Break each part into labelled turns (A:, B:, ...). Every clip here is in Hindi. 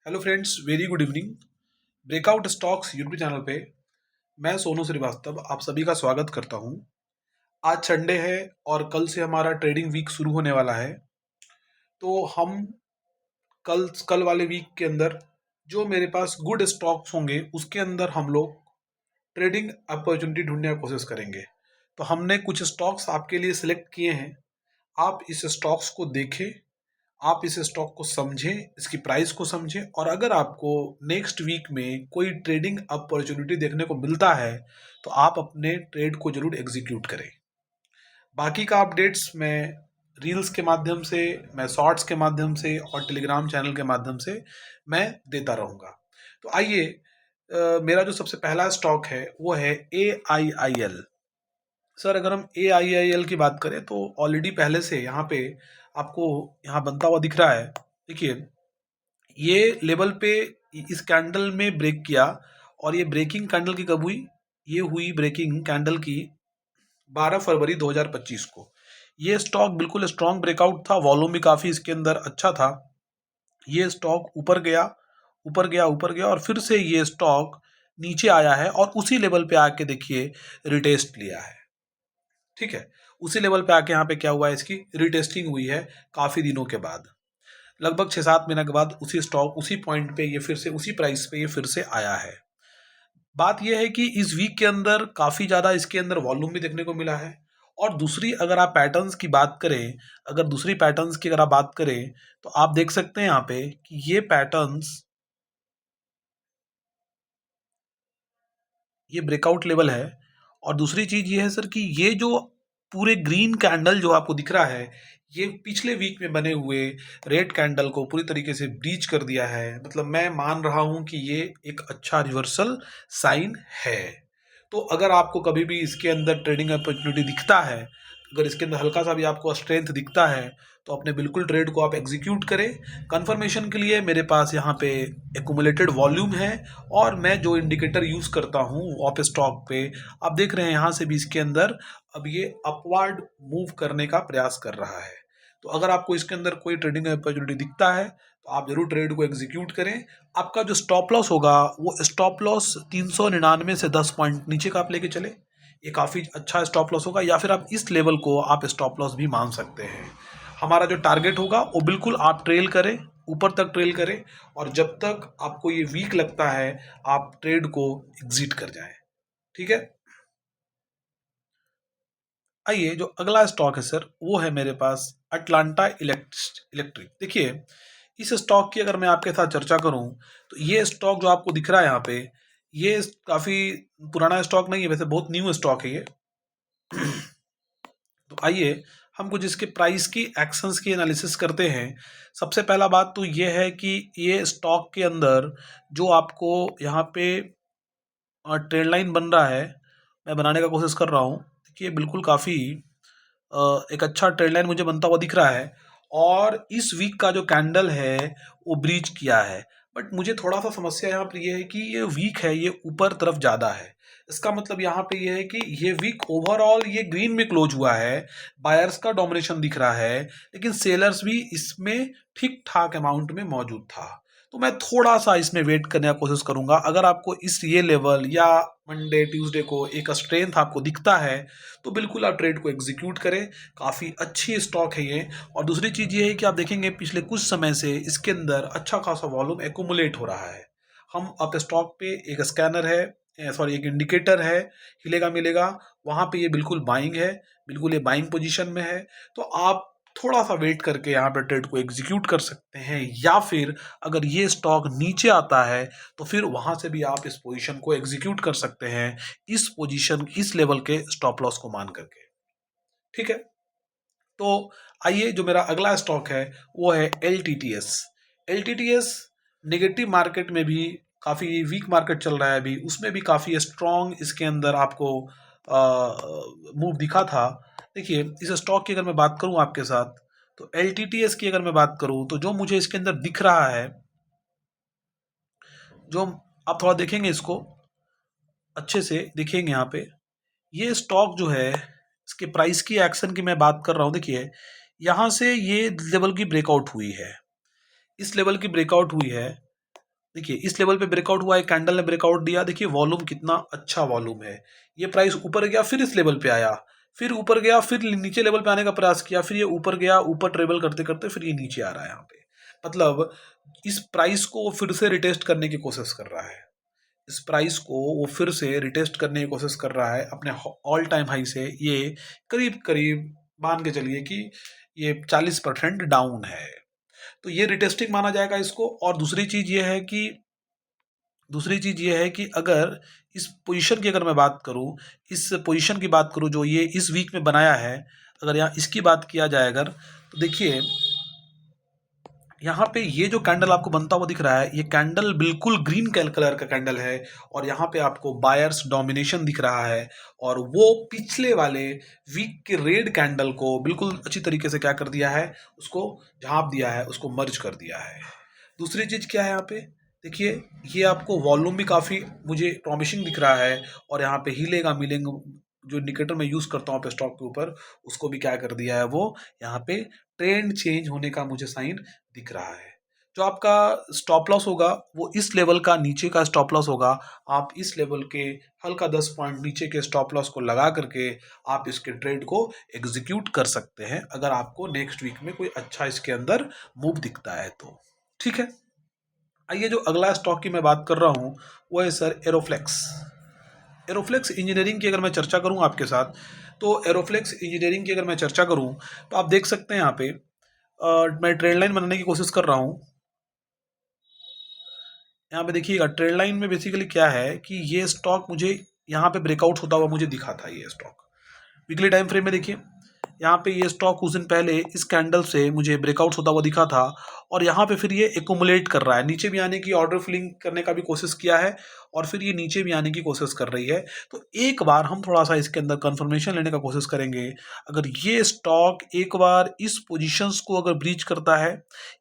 A: Hello friends, very good evening. Breakout stocks YouTube channel पे मैं सोनू श्रीवास्तव आप सभी का स्वागत करता हूं। आज संडे है और कल से हमारा ट्रेडिंग वीक शुरू होने वाला है। तो हम कल कल वाले वीक के अंदर जो मेरे पास गुड स्टॉक्स होंगे उसके अंदर हम लोग ट्रेडिंग अपॉर्चुनिटी ढूंढने की कोशिश करेंगे। तो हमने कुछ स्टॉक्स आपके लिए सिलेक्ट किए हैं। आप इस स्टॉक्स को देखें, आप इस स्टॉक को समझें, इसकी प्राइस को समझें, और अगर आपको नेक्स्ट वीक में कोई ट्रेडिंग अपॉर्चुनिटी देखने को मिलता है तो आप अपने ट्रेड को जरूर एग्जीक्यूट करें। बाकी का अपडेट्स मैं रील्स के माध्यम से, मैं शॉर्ट्स के माध्यम से और टेलीग्राम चैनल के माध्यम से मैं देता रहूँगा। तो आइए, मेरा जो सबसे पहला स्टॉक है वो है AIIL। सर, अगर हम AIIL की बात करें तो ऑलरेडी पहले से यहाँ पे आपको यहाँ बनता हुआ दिख रहा है। देखिए, ये लेवल पे इस कैंडल में ब्रेक किया, और ये ब्रेकिंग कैंडल की कब हुई? ये हुई ब्रेकिंग कैंडल की 12 फरवरी 2025 को। ये स्टॉक बिल्कुल स्ट्रॉन्ग ब्रेकआउट था, वॉल्यूम भी काफ़ी इसके अंदर अच्छा था। ये स्टॉक ऊपर गया, ऊपर गया, ऊपर गया, और फिर से ये स्टॉक नीचे आया है और उसी लेवल पे आके देखिए रिटेस्ट लिया है। ठीक है, उसी लेवल पे आके यहाँ पे क्या हुआ है, इसकी रिटेस्टिंग हुई है काफ़ी दिनों के बाद। लगभग 6-7 महीने के बाद उसी स्टॉक उसी पॉइंट पे ये फिर से उसी प्राइस पे ये फिर से आया है। बात यह है कि इस वीक के अंदर काफ़ी ज़्यादा इसके अंदर वॉल्यूम भी देखने को मिला है। और दूसरी, अगर आप पैटर्न्स की बात करें, अगर दूसरी पैटर्न्स की अगर आप बात करें तो आप देख सकते हैं यहाँ पे कि ये पैटर्न्स, ये ब्रेकआउट लेवल है। और दूसरी चीज ये है सर कि ये जो पूरे ग्रीन कैंडल जो आपको दिख रहा है, ये पिछले वीक में बने हुए रेड कैंडल को पूरी तरीके से ब्रीच कर दिया है। मतलब मैं मान रहा हूं कि ये एक अच्छा रिवर्सल साइन है। तो अगर आपको कभी भी इसके अंदर ट्रेडिंग अपॉर्चुनिटी दिखता है, अगर इसके अंदर हल्का सा भी आपको स्ट्रेंथ दिखता है, तो अपने बिल्कुल ट्रेड को आप एग्जीक्यूट करें। कंफर्मेशन के लिए मेरे पास यहाँ पे एक्यूमुलेटेड वॉल्यूम है, और मैं जो इंडिकेटर यूज़ करता हूँ ऑफ स्टॉक पे, आप देख रहे हैं यहाँ से भी इसके अंदर अब ये अपवर्ड मूव करने का प्रयास कर रहा है। तो अगर आपको इसके अंदर कोई ट्रेडिंग अपॉर्चुनिटी दिखता है तो आप जरूर ट्रेड को एग्जीक्यूट करें। आपका जो स्टॉप लॉस होगा वो स्टॉप लॉस 399 से 10 पॉइंट नीचे का आप लेके चले, ये काफ़ी अच्छा स्टॉप लॉस होगा। या फिर आप इस लेवल को आप स्टॉप लॉस भी मान सकते हैं। हमारा जो टारगेट होगा वो बिल्कुल आप ट्रेल करें, ऊपर तक ट्रेल करें, और जब तक आपको ये वीक लगता है आप ट्रेड को एग्जिट कर जाएं। ठीक है। आइए, जो अगला स्टॉक है सर वो है मेरे पास अटलांटा इलेक्ट्रिक। देखिए, इस स्टॉक की अगर मैं आपके साथ चर्चा करूं तो ये स्टॉक जो आपको दिख रहा है यहाँ पे, ये काफ़ी पुराना स्टॉक नहीं है, वैसे बहुत न्यू स्टॉक है ये। तो आइए हम कुछ इसके प्राइस की एक्शंस की एनालिसिस करते हैं। सबसे पहला बात तो ये है कि ये स्टॉक के अंदर जो आपको यहाँ पे ट्रेंड लाइन बन रहा है, मैं बनाने का कोशिश कर रहा हूँ। देखिए, बिल्कुल काफ़ी एक अच्छा ट्रेंड लाइन मुझे बनता हुआ दिख रहा है, और इस वीक का जो कैंडल है वो ब्रीच किया है। बट मुझे थोड़ा सा समस्या यहाँ पर ये है कि ये वीक है, ये ऊपर तरफ ज़्यादा है। इसका मतलब यहाँ पे ये है कि ये वीक ओवरऑल ये ग्रीन में क्लोज हुआ है, बायर्स का डोमिनेशन दिख रहा है, लेकिन सेलर्स भी इसमें ठीक ठाक अमाउंट में मौजूद था। तो मैं थोड़ा सा इसमें वेट करने का कोशिश करूंगा। अगर आपको इस ये लेवल या मंडे ट्यूसडे को एक स्ट्रेंथ आपको दिखता है तो बिल्कुल आप ट्रेड को एग्जीक्यूट करें। काफ़ी अच्छी स्टॉक है ये। और दूसरी चीज़ ये है कि आप देखेंगे पिछले कुछ समय से इसके अंदर अच्छा खासा वॉल्यूम एक्यूमुलेट हो रहा है। हम अब स्टॉक पे एक स्कैनर है, सॉरी एक इंडिकेटर है, हिलेगा मिलेगा, वहाँ पे ये बिल्कुल बाइंग है, बिल्कुल ये बाइंग पोजीशन में है। तो आप थोड़ा सा वेट करके यहाँ पे ट्रेड को एग्जीक्यूट कर सकते हैं, या फिर अगर ये स्टॉक नीचे आता है तो फिर वहाँ से भी आप इस पोजीशन को एग्जीक्यूट कर सकते हैं, इस पोजीशन इस लेवल के स्टॉप लॉस को मान करके। ठीक है। तो आइए, जो मेरा अगला स्टॉक है वो है LTTS। LTTS नेगेटिव मार्केट में भी, काफ़ी वीक मार्केट चल रहा है अभी, उसमें भी काफ़ी स्ट्रॉन्ग इसके अंदर आपको मूव दिखा था। देखिए, इस स्टॉक की अगर मैं बात करूं आपके साथ, तो LTTS की अगर मैं बात करूं तो जो मुझे इसके अंदर दिख रहा है, जो आप थोड़ा देखेंगे इसको अच्छे से देखेंगे यहाँ पे, ये स्टॉक जो है इसके प्राइस की एक्शन की मैं बात कर रहा हूँ। देखिए, यहाँ से ये लेवल की ब्रेकआउट हुई है, इस लेवल की ब्रेकआउट हुई है, देखिए इस लेवल पे ब्रेकआउट हुआ है, कैंडल ने ब्रेकआउट दिया, देखिए वॉल्यूम कितना अच्छा वॉल्यूम है। ये प्राइस ऊपर गया, फिर इस लेवल पे आया, फिर ऊपर गया, फिर नीचे लेवल पे आने का प्रयास किया, फिर ये ऊपर गया, ऊपर ट्रेवल करते करते फिर ये नीचे आ रहा है यहाँ पे। मतलब इस प्राइस को वो फिर से रिटेस्ट करने की कोशिश कर रहा है। इस प्राइस को वो फिर से रिटेस्ट करने की कोशिश कर रहा है अपने ऑल टाइम हाई से। ये करीब करीब मान के चलिए कि ये 40% डाउन है, तो ये रिटेस्टिंग माना जाएगा इसको। और दूसरी चीज ये है कि अगर इस पोजीशन की अगर मैं बात करूं, इस पोजीशन की बात करूं जो ये इस वीक में बनाया है, अगर यहाँ इसकी बात किया जाए अगर, तो देखिए यहाँ पे ये जो कैंडल आपको बनता हुआ दिख रहा है, ये कैंडल बिल्कुल ग्रीन कलर का कैंडल है, और यहाँ पे आपको बायर्स डोमिनेशन दिख रहा है, और वो पिछले वाले वीक के रेड कैंडल को बिल्कुल अच्छी तरीके से क्या कर दिया है, उसको झाँप दिया है, उसको मर्ज कर दिया है। दूसरी चीज क्या है यहाँ पे, देखिए ये आपको वॉल्यूम भी काफी मुझे प्रॉमिसिंग दिख रहा है, और यहाँ पे हिलेगा मिलेंगे जो इंडिकेटर मैं यूज करता हूँ पे स्टॉक के ऊपर, उसको भी क्या कर दिया है वो, यहाँ पे ट्रेंड चेंज होने का मुझे साइन दिख रहा है। जो आपका स्टॉप लॉस होगा वो इस लेवल का नीचे का स्टॉप लॉस होगा। आप इस लेवल के हल्का 10 पॉइंट नीचे के स्टॉप लॉस को लगा करके आप इसके ट्रेड को एग्जीक्यूट कर सकते हैं, अगर आपको नेक्स्ट वीक में कोई अच्छा इसके अंदर मूव दिखता है तो। ठीक है, आइए जो अगला स्टॉक की मैं बात कर रहा हूँ वो है सर एरोफ्लेक्स। एरोफ्लेक्स इंजीनियरिंग की अगर मैं चर्चा करूँ आपके साथ, तो एरोफ्लेक्स इंजीनियरिंग की अगर मैं चर्चा करूँ तो आप देख सकते हैं यहाँ पे मैं ट्रेंड लाइन बनाने की कोशिश कर रहा हूँ। यहाँ पे देखिएगा ट्रेंड लाइन में बेसिकली क्या है कि ये स्टॉक मुझे यहाँ पे ब्रेकआउट होता हुआ मुझे दिखा था। ये स्टॉक वीकली टाइम फ्रेम में देखिए, यहाँ पे ये स्टॉक कुछ दिन पहले इस कैंडल से मुझे ब्रेकआउट होता हुआ दिखा था, और यहाँ पे फिर ये एकुमुलेट कर रहा है, नीचे भी आने की ऑर्डर फिलिंग करने का भी कोशिश किया है, और फिर ये नीचे भी आने की कोशिश कर रही है। तो एक बार हम थोड़ा सा इसके अंदर कंफर्मेशन लेने का कोशिश करेंगे। अगर ये स्टॉक एक बार इस पोजीशंस को अगर ब्रीच करता है,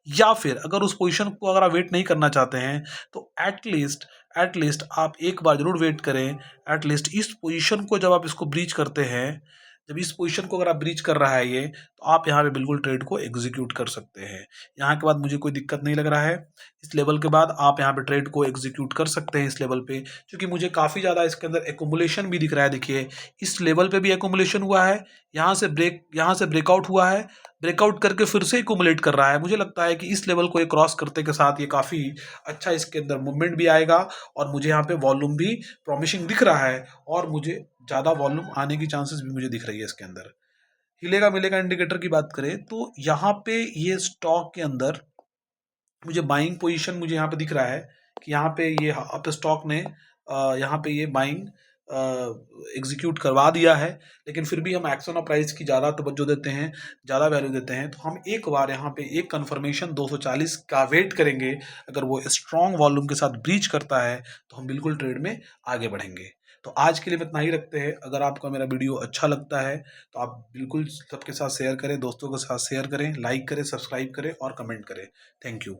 A: या फिर अगर उस पोजीशन को अगर आप वेट नहीं करना चाहते हैं, तो एटलीस्ट आप एक बार जरूर वेट करें। एटलीस्ट इस पोजीशन को जब आप इसको ब्रीच करते हैं, जब इस पोजीशन को अगर आप ब्रीच कर रहा है ये, तो आप यहाँ पे बिल्कुल ट्रेड को एग्जीक्यूट कर सकते हैं। यहाँ के बाद मुझे कोई दिक्कत नहीं लग रहा है, इस लेवल के बाद आप यहाँ पे ट्रेड को एग्जीक्यूट कर सकते हैं इस लेवल पे, क्योंकि मुझे काफ़ी ज़्यादा इसके अंदर एकुमुलेशन भी दिख रहा है। देखिए इस लेवल पे भी एकुमुलेशन हुआ है, यहाँ से ब्रेकआउट हुआ है, ब्रेकआउट करके फिर से एकुमुलेट कर रहा है। मुझे लगता है कि इस लेवल को क्रॉस करते के साथ ये काफ़ी अच्छा इसके अंदर मूवमेंट भी आएगा, और मुझे यहाँ पे वॉल्यूम भी प्रॉमिसिंग दिख रहा है, और मुझे ज़्यादा वॉल्यूम आने की चांसेस भी मुझे दिख रही है इसके अंदर। हिलेगा मिलेगा इंडिकेटर की बात करें तो यहाँ पे ये स्टॉक के अंदर मुझे बाइंग पोजीशन मुझे यहाँ पे दिख रहा है कि यहाँ पे ये अप स्टॉक ने यहाँ पे ये बाइंग एग्जीक्यूट करवा दिया है। लेकिन फिर भी हम एक्शन और प्राइस की ज़्यादा तवज्जो देते हैं, ज़्यादा वैल्यू देते हैं, तो हम एक बार यहाँ पे एक कंफर्मेशन 240 का वेट करेंगे। अगर वो स्ट्रॉन्ग वॉल्यूम के साथ ब्रीच करता है तो हम बिल्कुल ट्रेड में आगे बढ़ेंगे। तो आज के लिए इतना ही रखते हैं। अगर आपको मेरा वीडियो अच्छा लगता है तो आप बिल्कुल सबके साथ शेयर करें, दोस्तों के साथ शेयर करें, लाइक करें, सब्सक्राइब करें और कमेंट करें। Thank you.